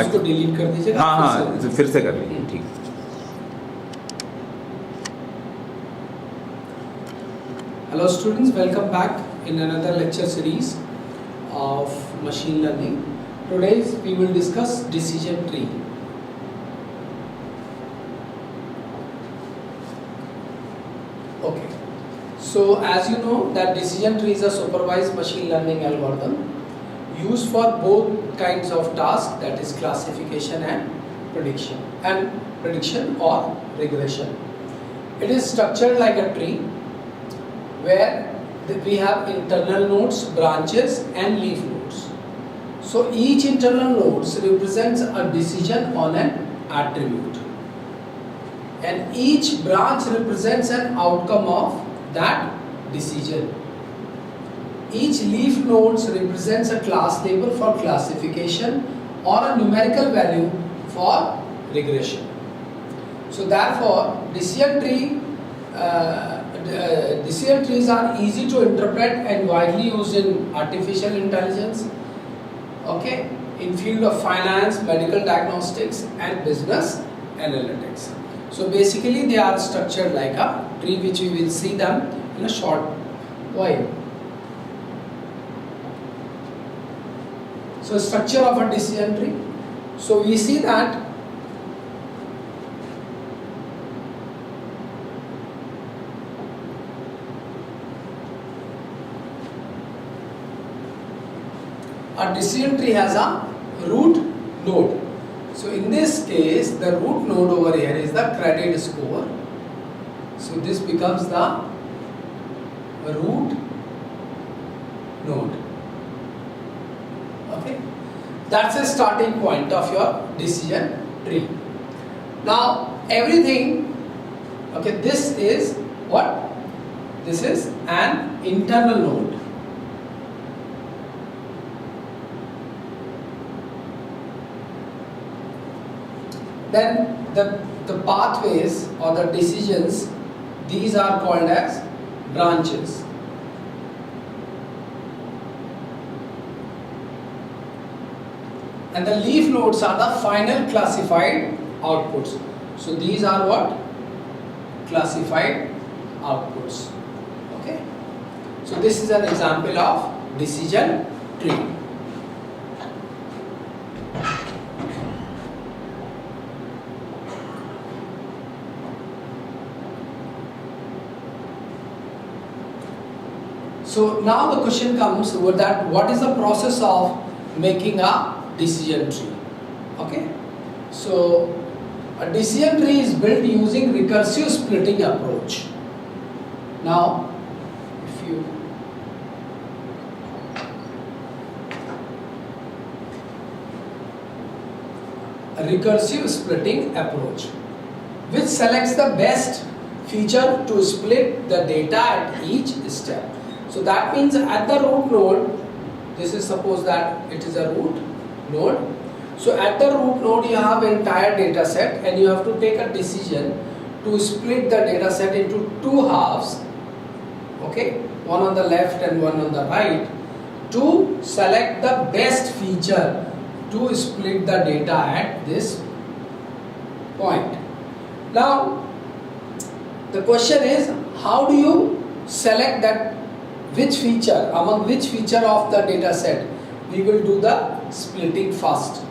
उसको डिलीट कर दीजिएगा। हाँ, फिर से कर लीजिए, ठीक। Hello students, welcome back in another lecture series of machine learning. Today we will discuss decision tree. Okay, so as you know that decision tree is a supervised machine learning algorithm used for both kinds of tasks, that is classification and prediction or regression. It is structured like a tree where we have internal nodes, branches and leaf nodes. So each internal nodes represents a decision on an attribute, and each branch represents an outcome of that decision. Each leaf nodes represents a class label for classification or a numerical value for regression. So therefore decision trees are easy to interpret and widely used in artificial intelligence, okay, in field of finance, medical diagnostics and business analytics. So basically they are structured like a tree, which we will see them in a short while. So structure of a decision tree. So we see that a decision tree has a root node. So in this case the root node over here is the credit score. So this becomes the root node. Okay, that's a starting point of your decision tree. Now everything, okay, this is what? This is an internal node. Then the pathways or the decisions, these are called as branches. And the leaf nodes are the final classified outputs. So these are what? Classified outputs. Okay. So this is an example of decision tree. So now the question comes that what is the process of making a decision tree? Okay, so a decision tree is built using recursive splitting approach. Now if you a recursive splitting approach which selects the best feature to split the data at each step. So that means at the root node, this is suppose that it is a root node. So at the root node you have entire data set and you have to take a decision to split the data set into two halves, okay, one on the left and one on the right, to select the best feature to split the data at this point. Now the question is, how do you select that which feature, among which feature of the data set we will do the splitting first.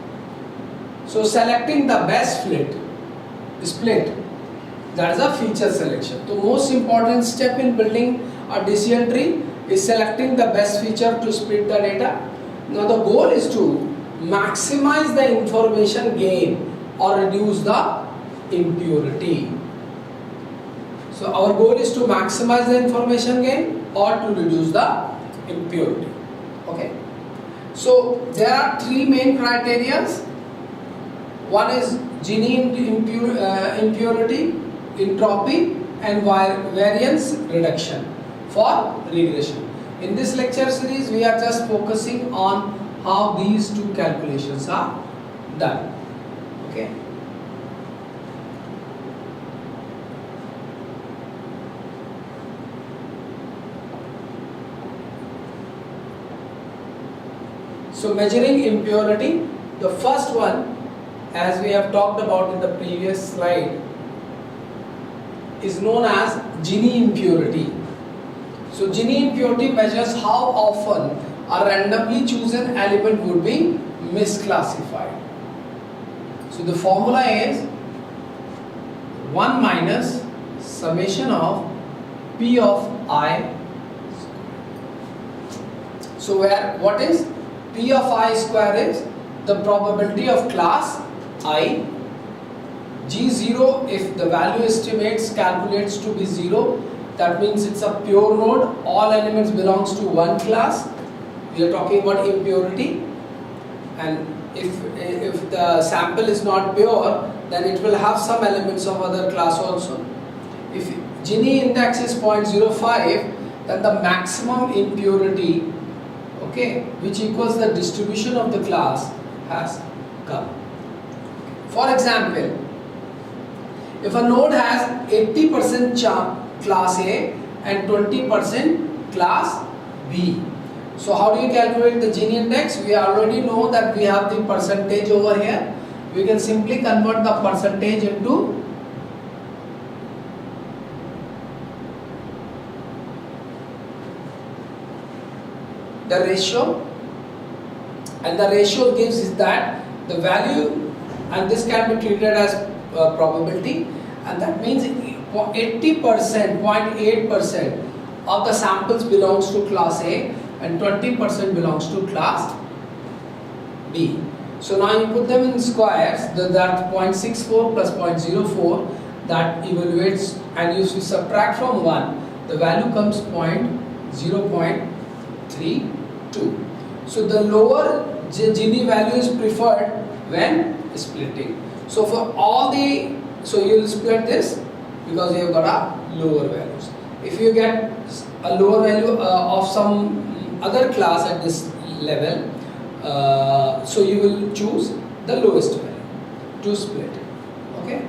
So selecting the best split, that is a feature selection. The most important step in building a decision tree is selecting the best feature to split the data. Now the goal is to maximize the information gain or reduce the impurity. So our goal is to maximize the information gain or to reduce the impurity. Okay. So there are three main criteria. One is Gini impurity, entropy and variance reduction for regression. In this lecture series we are just focusing on how these two calculations are done. Okay. So measuring impurity, the first one as we have talked about in the previous slide, is known as Gini impurity. So Gini impurity measures how often a randomly chosen element would be misclassified. So the formula is 1 minus summation of P of I. So what is P of I square is the probability of class I. G0, if the value estimates calculates to be 0, that means it's a pure node, all elements belongs to one class. We are talking about impurity, and if the sample is not pure, then it will have some elements of other class also. If Gini index is 0.05, then the maximum impurity, okay, which equals the distribution of the class, has come. For example, if a node has 80% class A and 20% class B, so how do you calculate the Gini index? We already know that we have the percentage over here. We can simply convert the percentage into the ratio, and the ratio gives is that the value, and this can be treated as probability, and that means 80%, 0.8% of the samples belongs to class A and 20% belongs to class B. So now you put them in squares, that 0.64 plus 0.04, that evaluates, and you subtract from 1, the value comes 0.32. So the lower Gini value is preferred when splitting. So for all the, so you will split this because you have got a lower values. If you get a lower value of some other class at this level, so you will choose the lowest value to split. Okay.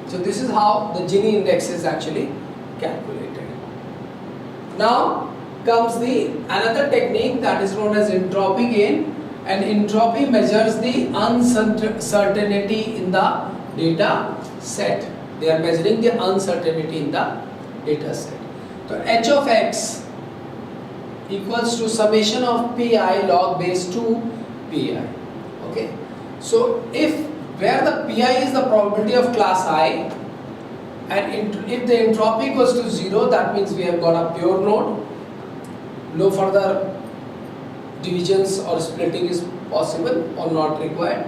So this is how the Gini index is actually calculated. Now comes the another technique that is known as entropy gain. And entropy measures the uncertainty in the data set. They are measuring the uncertainty in the data set. So h of x equals to summation of pi log base 2 pi. Okay. So if where the pi is the probability of class I, and if the entropy equals to 0, that means we have got a pure node. No further divisions or splitting is possible or not required,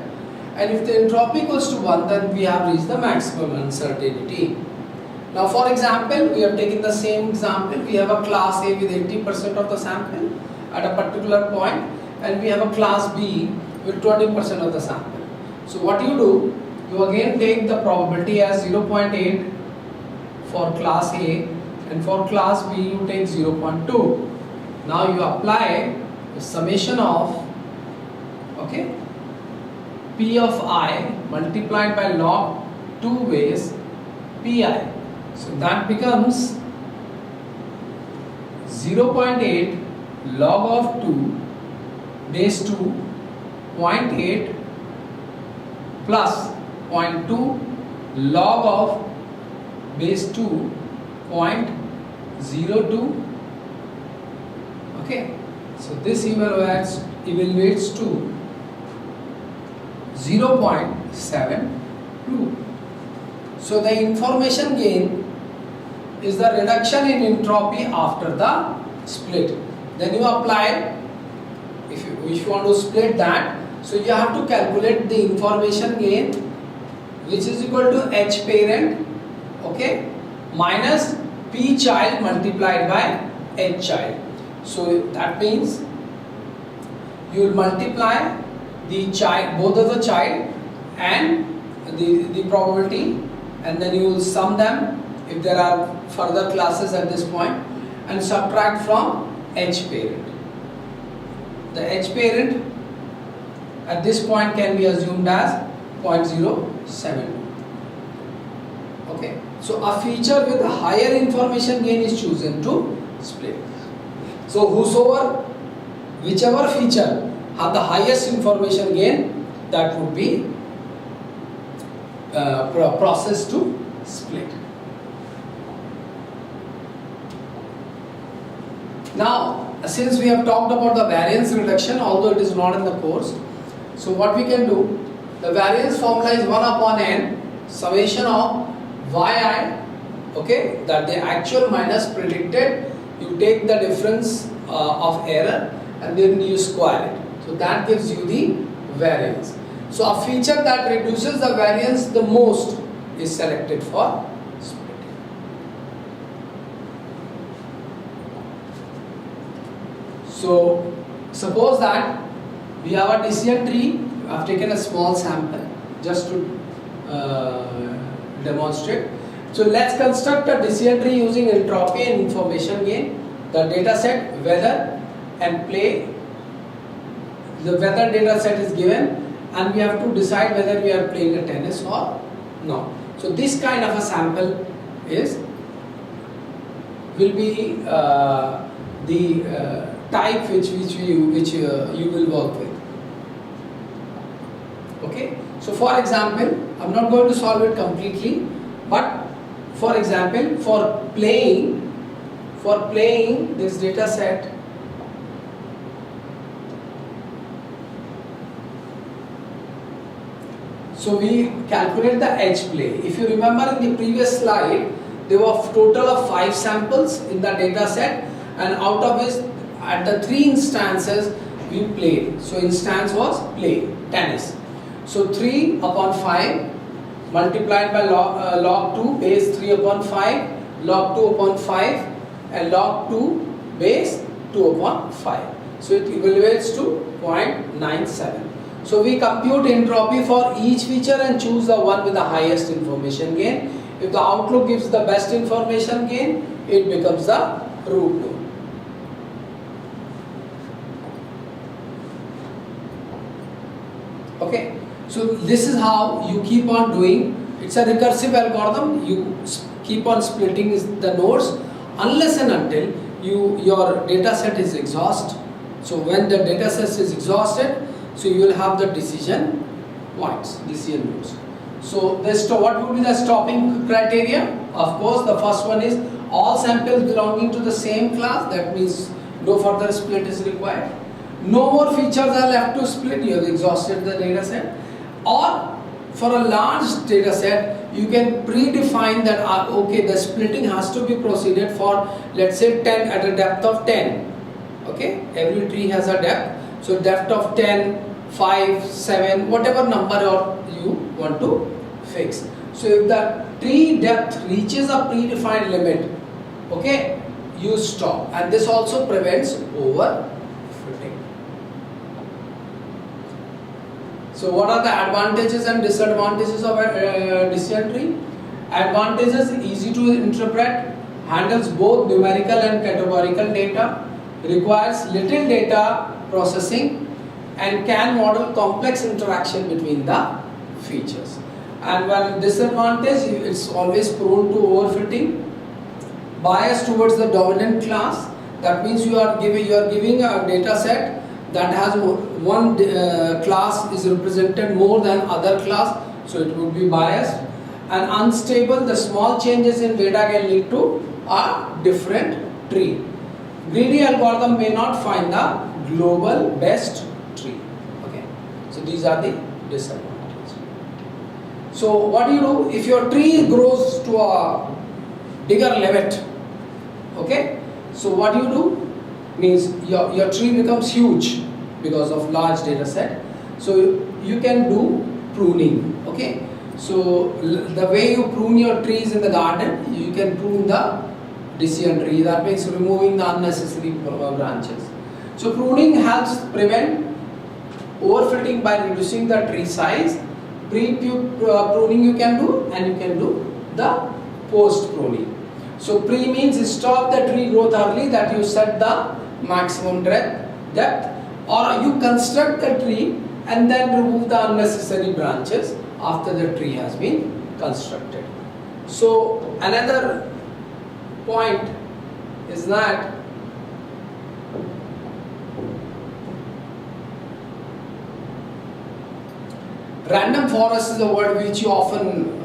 and if the entropy equals to 1, then we have reached the maximum uncertainty. Now for example, we have taken the same example. We have a class A with 80% of the sample at a particular point, and we have a class B with 20% of the sample. So what you again take the probability as 0.8 for class A, and for class B you take 0.2. Now you apply the summation of, okay, P of I multiplied by log 2 base Pi. So that becomes 0.8 log of 2 base 2 0.8 plus 0.2 log of base 2 0.02. Okay. So this evaluates to 0.72. So the information gain is the reduction in entropy after the split. Then you apply, if you want to split that, so you have to calculate the information gain, which is equal to h parent, okay, minus p child multiplied by h child. So that means you will multiply the child, both of the child and the probability, and then you will sum them if there are further classes at this point, and subtract from h parent. The h parent at this point can be assumed as 0.072. Okay, so a feature with a higher information gain is chosen to split. So whichever feature have the highest information gain, that would be processed to split. Now, since we have talked about the variance reduction, although it is not in the course, so what we can do, the variance formula is 1 upon n summation of yi, okay, that the actual minus predicted, you take the difference of error and then you square it. So that gives you the variance. So a feature that reduces the variance the most is selected for splitting. So suppose that we have a decision tree. I have taken a small sample just to demonstrate. So let's construct a decision tree using entropy and information gain. The data set, weather and play. The weather data set is given and we have to decide whether we are playing a tennis or not. So this kind of a sample will be the type which you will work with. Okay. So for example, I'm not going to solve it completely, but for example, for playing this data set, so we calculate the edge play. If you remember in the previous slide, there were a total of 5 samples in the data set, and out of which at the 3 instances we played. So instance was play, tennis. So 3 upon 5 multiplied by log 2 base 3 upon 5, log 2 upon 5 and log 2 base 2 upon 5. So it evaluates to 0.97. So we compute entropy for each feature and choose the one with the highest information gain. If the outlook gives the best information gain, it becomes the root node. Okay, so this is how you keep on doing. It's a recursive algorithm. You keep on splitting the nodes unless and until your data set is exhausted. So when the data set is exhausted, so you will have the decision points, decision nodes. So what would be the stopping criteria? Of course, the first one is all samples belonging to the same class. That means no further split is required. No more features are left to split. You have exhausted the data set. Or for a large data set, you can predefine that okay, the splitting has to be proceeded for, let's say, 10 at a depth of 10. Okay, every tree has a depth. So depth of 10, 5, 7, whatever number you want to fix. So if the tree depth reaches a predefined limit, okay, you stop. And this also prevents overfitting. So what are the advantages and disadvantages of a decision tree? Advantages: easy to interpret, handles both numerical and categorical data, requires little data processing, and can model complex interaction between the features. And one disadvantage, it's always prone to overfitting, bias towards the dominant class. That means you are giving a data set that has one class is represented more than other class, so it would be biased. And unstable, the small changes in data can lead to a different tree. Greedy algorithm may not find the global best tree. Okay, so these are the disadvantages. So what do you do if your tree grows to a bigger limit? Okay, so what you do means your tree becomes huge because of large data set. So you can do pruning. Okay, so the way you prune your trees in the garden, you can prune the decision tree. That means removing the unnecessary branches. So pruning helps prevent overfitting by reducing the tree size. Pre-pruning you can do, and you can do the post-pruning. So pre means stop the tree growth early, that you set the maximum depth, or you construct the tree and then remove the unnecessary branches after the tree has been constructed. So another point is that Random forest is a word which you often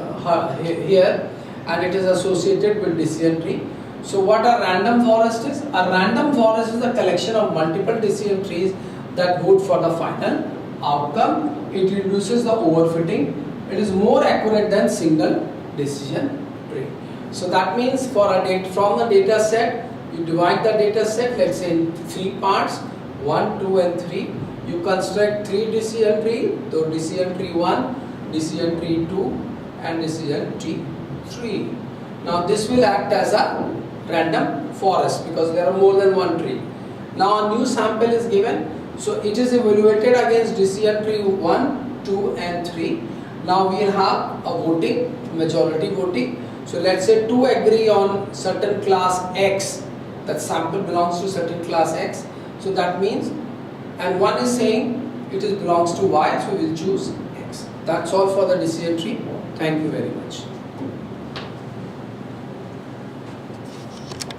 hear, and it is associated with decision tree. So what a random forest is? A random forest is a collection of multiple decision trees that vote for the final outcome. It reduces the overfitting. It is more accurate than single decision tree. So that means from the data set, you divide the data set, let's say in 3 parts, 1, 2 and 3. You construct 3 decision tree, so decision tree 1, decision tree 2 and decision tree 3. Now this will act as a random forest because there are more than one tree. Now a new sample is given, so it is evaluated against decision tree 1, 2 and 3. Now we have a voting, majority voting. So let's say 2 agree on certain class X, that sample belongs to certain class X. So that means, and one is saying it belongs to Y, so we will choose X. That's all for the decision tree. Thank you very much.